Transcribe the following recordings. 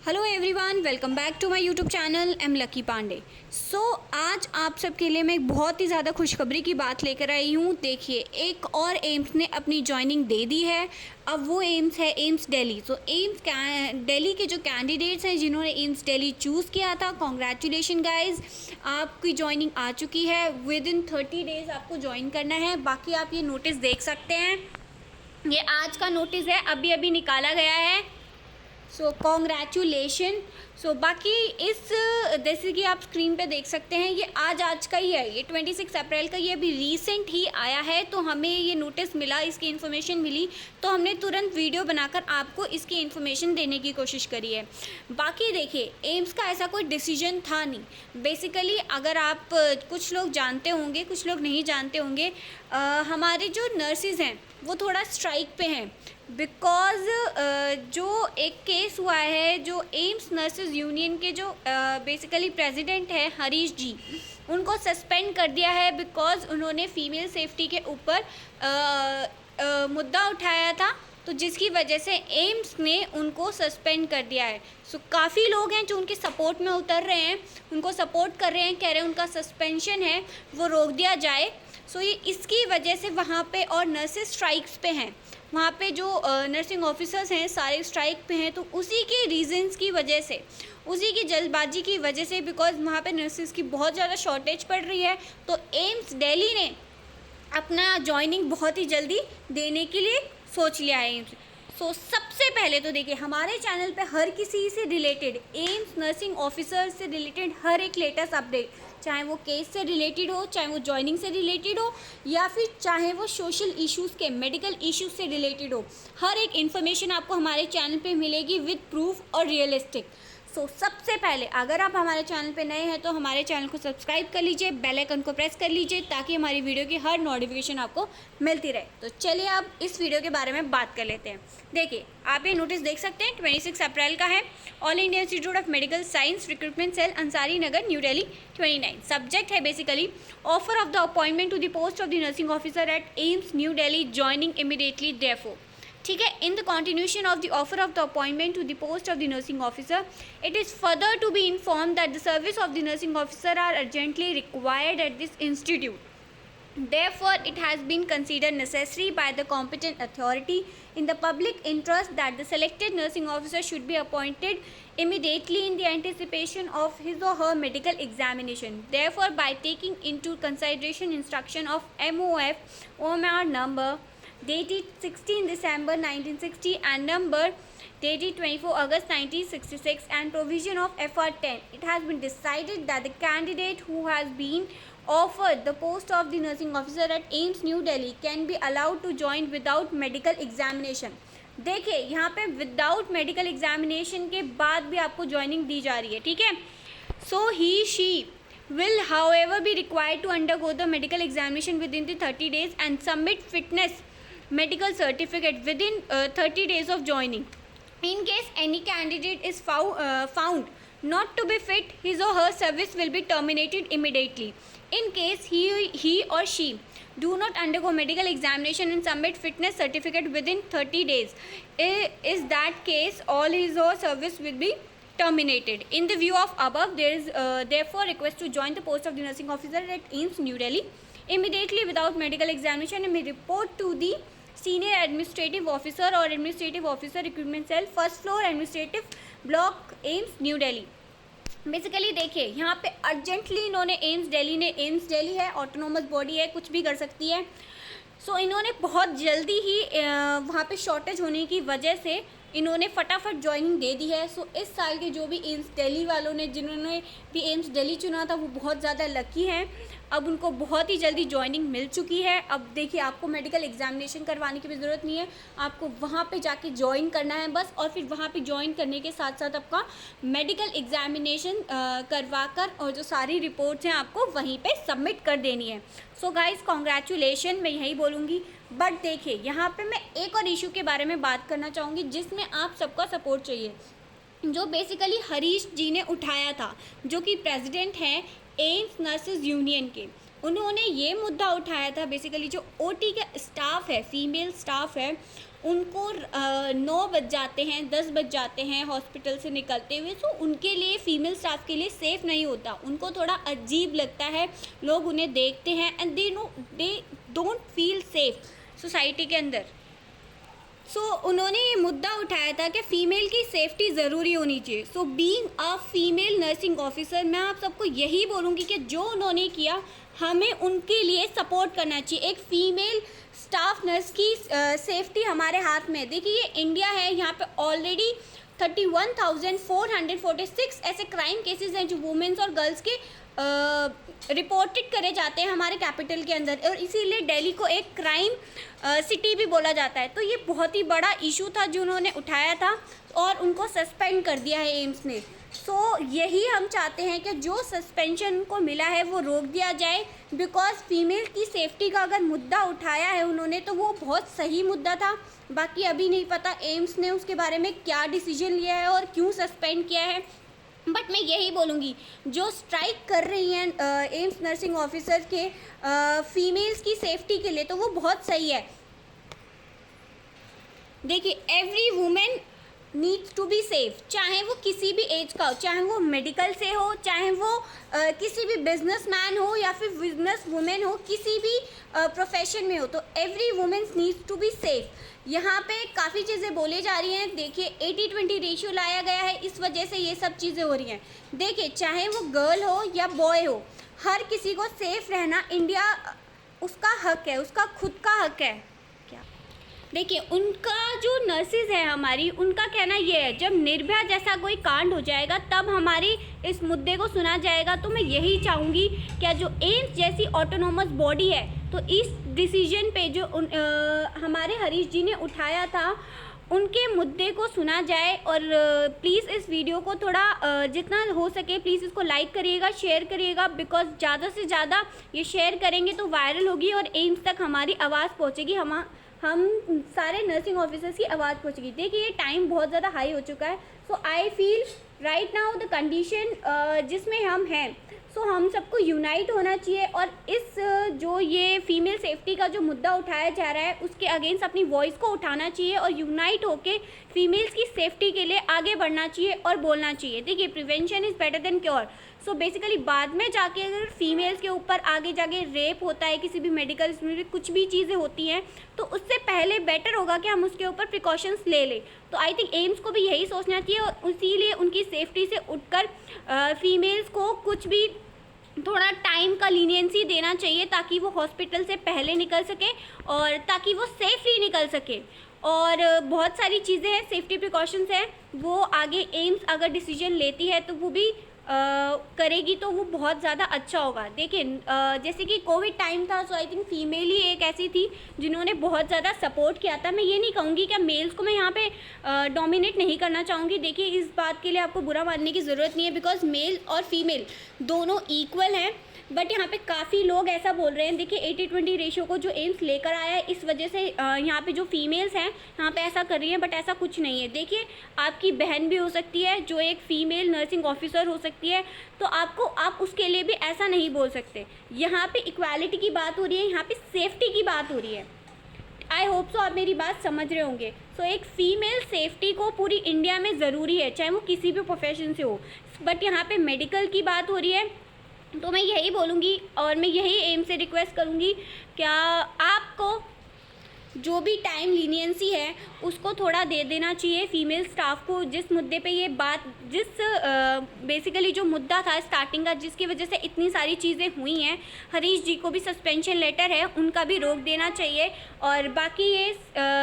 Hello everyone, welcome back to my YouTube channel am Lucky Pandey. आज आप सबके लिए मैं एक बहुत ही ज़्यादा खुशखबरी की बात लेकर आई हूँ। देखिए, एक और एम्स ने अपनी जॉइनिंग दे दी है। अब वो एम्स है एम्स दिल्ली। एम्स दिल्ली के जो कैंडिडेट्स हैं जिन्होंने एम्स दिल्ली चूज़ किया था, कॉन्ग्रेचुलेशन गाइज, आपकी जॉइनिंग आ चुकी है। विद इन 30 डेज़ आपको ज्वाइन करना है। बाकी आप ये नोटिस देख सकते हैं, ये आज का नोटिस है, अभी अभी निकाला गया है। कॉन्ग्रेचुलेशन। बाकी इस जैसे कि आप स्क्रीन पे देख सकते हैं, ये आज का ही है, ये 26 अप्रैल का, ये अभी रीसेंट ही आया है। तो हमें ये नोटिस मिला, इसकी इन्फॉर्मेशन मिली, तो हमने तुरंत वीडियो बनाकर आपको इसकी इन्फॉर्मेशन देने की कोशिश करी है। बाकी देखिए, एम्स का ऐसा कोई डिसीजन था नहीं। बेसिकली अगर आप कुछ लोग जानते होंगे, कुछ लोग नहीं जानते होंगे, हमारे जो नर्सिज़ हैं वो थोड़ा स्ट्राइक पे हैं। बिकॉज़ जो एक केस हुआ है, जो एम्स नर्सेज यूनियन के जो बेसिकली प्रेसिडेंट है हरीश जी, उनको सस्पेंड कर दिया है बिकॉज़ उन्होंने फीमेल सेफ्टी के ऊपर मुद्दा उठाया था, तो जिसकी वजह से एम्स ने उनको सस्पेंड कर दिया है। काफ़ी लोग हैं जो उनके सपोर्ट में उतर रहे हैं, उनको सपोर्ट कर रहे हैं, कह रहे हैं उनका सस्पेंशन है वो रोक दिया जाए। ये इसकी वजह से वहाँ पे, और नर्सेज स्ट्राइक्स पे हैं, वहाँ पे जो नर्सिंग ऑफिसर्स हैं सारे स्ट्राइक पे हैं। तो उसी के रीजंस की वजह से, उसी की जल्दबाजी की वजह से, बिकॉज वहाँ पे नर्सेज की बहुत ज़्यादा शॉर्टेज पड़ रही है, तो एम्स दिल्ली ने अपना जॉइनिंग बहुत ही जल्दी देने के लिए सोच लिया है एम्स। सबसे पहले तो देखिए, हमारे चैनल पे हर किसी से रिलेटेड, एम्स नर्सिंग ऑफिसर से रिलेटेड हर एक लेटेस्ट अपडेट, चाहे वो केस से रिलेटेड हो, चाहे वो जॉइनिंग से रिलेटेड हो, या फिर चाहे वो सोशल इश्यूज़ के, मेडिकल इश्यूज़ से रिलेटेड हो, हर एक इन्फॉर्मेशन आपको हमारे चैनल पे मिलेगी विद प्रूफ और रियलिस्टिक। सबसे पहले अगर आप हमारे चैनल पे नए हैं तो हमारे चैनल को सब्सक्राइब कर लीजिए, बेल आइकन को प्रेस कर लीजिए, ताकि हमारी वीडियो की हर नोटिफिकेशन आपको मिलती रहे। तो चलिए अब इस वीडियो के बारे में बात कर लेते हैं। देखिए, आप ये नोटिस देख सकते हैं, 26 अप्रैल का है। All India institute of medical science recruitment cell, Ansari Nagar, new Delhi, 29। Subject है basically offer of the appointment to the post of the nursing officer at AIIMS new Delhi, joining immediately therefore. ठीक है, in the continuation of the offer of the appointment to the post of the nursing officer, it is further to be informed that the service of the nursing officer are urgently required at this institute. Therefore, it has been considered necessary by the competent authority in the public interest that the selected nursing officer should be appointed immediately in the anticipation of his or her medical examination. Therefore, by taking into consideration instruction of MOF OMR number dated 16 December 1960 and number dated 24 August 1966 and provision of FR 10, it has been decided that the candidate who has been offered the post of the nursing officer at AIIMS New Delhi can be allowed to join without medical examination. देखिए, यहाँ पे without medical examination के बाद भी आपको joining दी जा रही है। ठीक है, he she will however be required to undergo the medical examination within the 30 days and submit fitness medical certificate within 30 days of joining. In case any candidate is found not to be fit, his or her service will be terminated immediately. In case he or she do not undergo medical examination and submit fitness certificate within 30 days, is that case all his or her service will be terminated. In the view of above, there is therefore request to join the post of the nursing officer at AIIMS New Delhi immediately without medical examination and may report to the senior administrative officer और administrative officer recruitment cell, first floor, administrative block, AIIMS new Delhi. Basically देखिए, यहाँ पे urgently इन्होंने AIIMS Delhi है, autonomous body है, कुछ भी कर सकती है। इन्होंने बहुत जल्दी ही वहाँ पे शॉर्टेज होने की वजह से इन्होंने फटाफट ज्वाइनिंग दे दी है। इस साल के जो भी एम्स दिल्ली वालों ने, जिन्होंने भी एम्स दिल्ली चुना था, वो बहुत ज़्यादा लकी हैं। अब उनको बहुत ही जल्दी ज्वाइनिंग मिल चुकी है। अब देखिए, आपको मेडिकल एग्जामिनेशन करवाने की भी ज़रूरत नहीं है, आपको वहाँ पे जाके ज्वाइन करना है बस, और फिर वहाँ पे ज्वाइन करने के साथ साथ आपका मेडिकल एग्जामिनेशन करवा कर और जो सारी रिपोर्ट्स हैं आपको वहीं पे सबमिट कर देनी है। गाइज़, कॉन्ग्रेचुलेशन मैं यही बोलूँगी। बट देखिए, यहाँ पे मैं एक और इशू के बारे में बात करना चाहूँगी जिसमें आप सबका सपोर्ट चाहिए, जो बेसिकली हरीश जी ने उठाया था, जो कि प्रेसिडेंट हैं एम्स नर्सेज यूनियन के। उन्होंने ये मुद्दा उठाया था, बेसिकली जो ओटी का स्टाफ है, फीमेल स्टाफ है, उनको 9 बज जाते हैं, 10 बज जाते हैं हॉस्पिटल से निकलते हुए, सो उनके लिए फ़ीमेल स्टाफ के लिए सेफ़ नहीं होता, उनको थोड़ा अजीब लगता है, लोग उन्हें देखते हैं and they don't feel safe society के अंदर। सो उन्होंने ये मुद्दा उठाया था कि फ़ीमेल की सेफ्टी ज़रूरी होनी चाहिए। So being a female nursing officer, मैं आप सबको यही बोलूँगी कि जो उन्होंने किया हमें उनके लिए सपोर्ट करना चाहिए। एक फ़ीमेल स्टाफ नर्स की सेफ्टी हमारे हाथ में है। देखिए ये इंडिया है, यहाँ पे ऑलरेडी 31,446 ऐसे क्राइम केसेस हैं जो वुमेन्स और गर्ल्स के रिपोर्टेड करे जाते हैं हमारे कैपिटल के अंदर, और इसीलिए दिल्ली को एक क्राइम सिटी भी बोला जाता है। तो ये बहुत ही बड़ा इशू था जो उन्होंने उठाया था और उनको सस्पेंड कर दिया है एम्स ने। सो यही हम चाहते हैं कि जो सस्पेंशन उनको मिला है वो रोक दिया जाए, बिकॉज फीमेल की सेफ्टी का अगर मुद्दा उठाया है उन्होंने तो वो बहुत सही मुद्दा था। बाकी अभी नहीं पता एम्स ने उसके बारे में क्या डिसीजन लिया है और क्यों सस्पेंड किया है, बट मैं यही बोलूँगी जो स्ट्राइक कर रही हैं एम्स नर्सिंग ऑफिसर के फीमेल्स की सेफ्टी के लिए, तो वो बहुत सही है। देखिए every women needs to be safe, चाहे वो किसी भी एज का हो, चाहे वो मेडिकल से हो, चाहे वो किसी भी बिजनेसमैन हो या फिर बिजनेस वुमेन हो, किसी भी प्रोफेशन में हो, तो every women needs to be safe. यहाँ पे काफ़ी चीज़ें बोली जा रही हैं। देखिए 80-20 रेशियो लाया गया है, इस वजह से ये सब चीज़ें हो रही हैं। देखिए चाहे वो गर्ल हो या बॉय हो, हर किसी को सेफ रहना इंडिया उसका हक है, उसका खुद का हक है। क्या देखिए उनका जो नर्सिस है हमारी, उनका कहना ये है जब निर्भया जैसा कोई कांड हो जाएगा तब हमारी इस मुद्दे को सुना जाएगा। तो मैं यही चाहूँगी क्या जो एम्स जैसी ऑटोनोमस बॉडी है, तो इस डिसीजन पे जो हमारे हरीश जी ने उठाया था उनके मुद्दे को सुना जाए। और प्लीज़ इस वीडियो को थोड़ा जितना हो सके प्लीज़ इसको लाइक करिएगा, शेयर करिएगा, बिकॉज ज़्यादा से ज़्यादा ये शेयर करेंगे तो वायरल होगी और एम्स तक हमारी आवाज़ पहुँचेगी, हम सारे नर्सिंग ऑफिसर्स की आवाज़ पहुँचेगी। देखिए ये टाइम बहुत ज़्यादा हाई हो चुका है। So I feel right now the condition जिसमें हम हैं, सो हम सबको यूनाइट होना चाहिए और इस जो ये फीमेल सेफ्टी का जो मुद्दा उठाया जा रहा है उसके अगेंस्ट अपनी वॉइस को उठाना चाहिए और यूनाइट होके फीमेल्स की सेफ्टी के लिए आगे बढ़ना चाहिए और बोलना चाहिए। देखिए prevention is better than cure. So basically बाद में जाके अगर फीमेल्स के ऊपर आगे जाके रेप होता है, किसी भी मेडिकल में कुछ भी चीज़ें होती हैं, तो उससे पहले बेटर होगा कि हम उसके ऊपर प्रिकॉशंस ले लें। तो आई थिंक एम्स को भी यही सोचना चाहिए और इसीलिए उनकी सेफ्टी से उठकर फीमेल्स को कुछ भी थोड़ा टाइम का लीनियंसी देना चाहिए ताकि वो हॉस्पिटल से पहले निकल सके और ताकि वो सेफली निकल सके। और बहुत सारी चीज़ें हैं, सेफ्टी प्रिकॉशंस हैं, वो आगे एम्स अगर डिसीजन लेती है तो वो भी करेगी तो वो बहुत ज़्यादा अच्छा होगा। देखिए जैसे कि कोविड टाइम था, सो आई थिंक फीमेल ही एक ऐसी थी जिन्होंने बहुत ज़्यादा सपोर्ट किया था। मैं ये नहीं कहूँगी कि मेल्स को मैं यहाँ पे डोमिनेट नहीं करना चाहूँगी। देखिए इस बात के लिए आपको बुरा मानने की ज़रूरत नहीं है, बिकॉज मेल और फीमेल दोनों इक्वल हैं। बट यहाँ पे काफ़ी लोग ऐसा बोल रहे हैं। देखिए 80-20 रेशियो को जो एम्स लेकर आया है इस वजह से यहाँ पे जो फीमेल्स हैं यहाँ पे ऐसा कर रही हैं, बट ऐसा कुछ नहीं है। देखिए आपकी बहन भी हो सकती है जो एक फ़ीमेल नर्सिंग ऑफिसर हो सकती है, तो आप उसके लिए भी ऐसा नहीं बोल सकते। यहाँ पे इक्वालिटी की बात हो रही है, यहाँ पे सेफ्टी की बात हो रही है। आई होप सो आप मेरी बात समझ रहे होंगे। सो एक फ़ीमेल सेफ्टी को पूरी इंडिया में ज़रूरी है, चाहे वो किसी भी प्रोफेशन से हो। बट यहाँ पे मेडिकल की बात हो रही है, तो मैं यही बोलूँगी और मैं यही एम से रिक्वेस्ट करूँगी क्या आपको जो भी टाइम लीनियंसी है उसको थोड़ा दे देना चाहिए फीमेल स्टाफ को। जिस मुद्दे पे ये बात बेसिकली जो मुद्दा था स्टार्टिंग का, जिसकी वजह से इतनी सारी चीज़ें हुई हैं, हरीश जी को भी सस्पेंशन लेटर है, उनका भी रोक देना चाहिए। और बाकी ये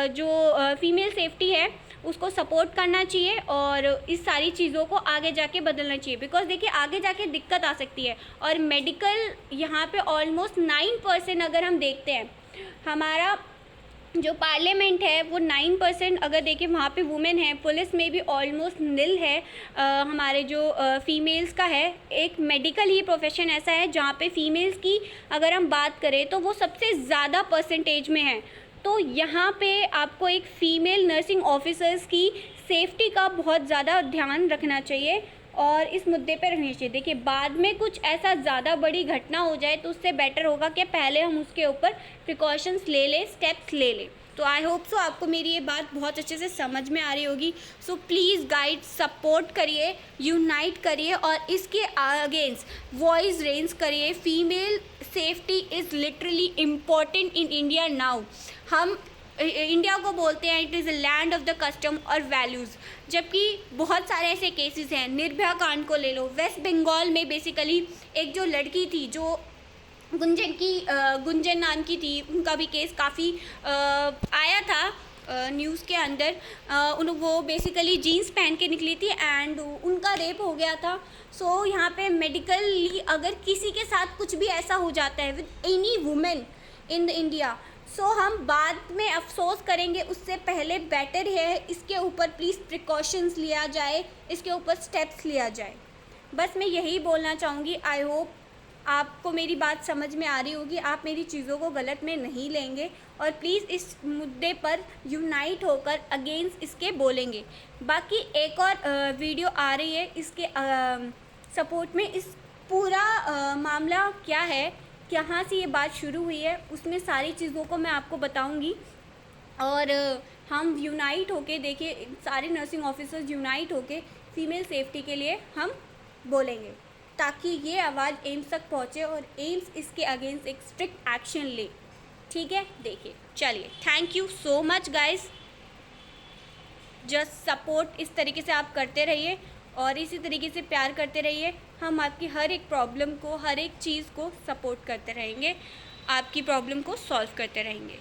जो फीमेल सेफ्टी है उसको सपोर्ट करना चाहिए और इस सारी चीज़ों को आगे जाके बदलना चाहिए, बिकॉज देखिए आगे जाके दिक्कत आ सकती है। और मेडिकल यहाँ पे ऑलमोस्ट 9% अगर हम देखते हैं, हमारा जो पार्लियामेंट है वो 9% अगर देखें वहाँ पे वुमेन है। पुलिस में भी ऑलमोस्ट नील है। हमारे जो फीमेल्स का है, एक मेडिकल ही प्रोफेशन ऐसा है जहाँ पे फीमेल्स की अगर हम बात करें तो वो सबसे ज़्यादा परसेंटेज में है। तो यहाँ पे आपको एक फ़ीमेल नर्सिंग ऑफिसर्स की सेफ्टी का बहुत ज़्यादा ध्यान रखना चाहिए और इस मुद्दे पर रखनी चाहिए। देखिए बाद में कुछ ऐसा ज़्यादा बड़ी घटना हो जाए तो उससे बेटर होगा कि पहले हम उसके ऊपर प्रिकॉशंस ले लें, स्टेप्स ले लें। तो आई होप सो आपको मेरी ये बात बहुत अच्छे से समझ में आ रही होगी। सो प्लीज़ गाइड, सपोर्ट करिए, यूनाइट करिए और इसके अगेंस्ट वॉइस रेंज करिए। Female safety is literally important in India now. हम इंडिया को बोलते हैं it is a land of the custom और वैल्यूज़, जबकि बहुत सारे ऐसे केसेस हैं। निर्भया कांड को ले लो, वेस्ट बंगाल में बेसिकली एक जो लड़की थी जो गुंजन नाम की थी, उनका भी केस काफ़ी आया था न्यूज़ के अंदर। वो बेसिकली जीन्स पहन के निकली थी एंड उनका रेप हो गया था। सो यहाँ पे मेडिकली अगर किसी के साथ कुछ भी ऐसा हो जाता है with any women in the India, so हम बाद में अफसोस करेंगे, उससे पहले बेटर है इसके ऊपर प्लीज़ प्रिकॉशंस लिया जाए, इसके ऊपर स्टेप्स लिया जाए। बस मैं यही बोलना चाहूँगी। आई होप आपको मेरी बात समझ में आ रही होगी, आप मेरी चीज़ों को गलत में नहीं लेंगे और प्लीज़ इस मुद्दे पर यूनाइट होकर अगेंस्ट इसके बोलेंगे। बाकी एक और वीडियो आ रही है इसके सपोर्ट में। इस पूरा मामला क्या है, कहाँ से ये बात शुरू हुई है, उसमें सारी चीज़ों को मैं आपको बताऊंगी। और हम यूनाइट होके, देखिए सारे नर्सिंग ऑफिसर्स यूनाइट होके फीमेल सेफ्टी के लिए हम बोलेंगे, ताकि ये आवाज़ एम्स तक पहुँचे और एम्स इसके अगेंस्ट एक स्ट्रिक्ट एक्शन ले। ठीक है, देखिए, चलिए, thank you so much guys. Just support इस तरीके से आप करते रहिए और इसी तरीके से प्यार करते रहिए। हम आपकी हर एक प्रॉब्लम को, हर एक चीज़ को सपोर्ट करते रहेंगे, आपकी प्रॉब्लम को सॉल्व करते रहेंगे।